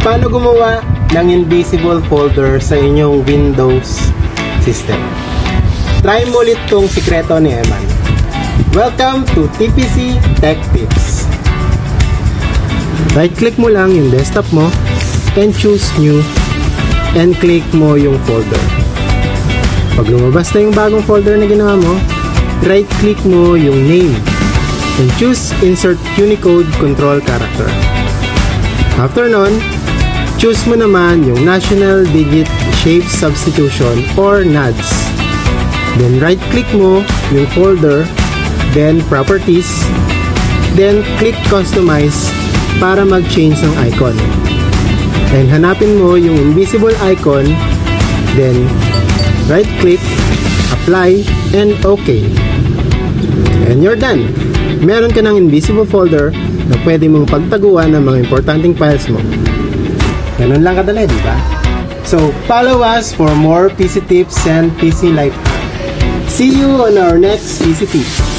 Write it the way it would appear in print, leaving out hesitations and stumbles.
paano gumawa ng invisible folder sa inyong Windows system. Try mo ulit tong sikreto ni Eman. Welcome to TPC Tech Tips. Right click mo lang yung desktop mo and choose new and click mo yung folder. Pag lumabas na yung bagong folder na ginawa mo, right click mo yung name and choose insert Unicode control character. After nun, choose mo naman yung National Digit Shape Substitution or NADS. Then right click mo yung folder, then properties, then click customize para mag-change ng icon. And hanapin mo yung invisible icon, then right click, apply, and OK. And you're done. Meron ka ng invisible folder na pwede mong pagtaguan ng mga importanteng files mo. Ganun lang kadali, di ba? So, follow us for more PC tips and PC life. See you on our next PC tip.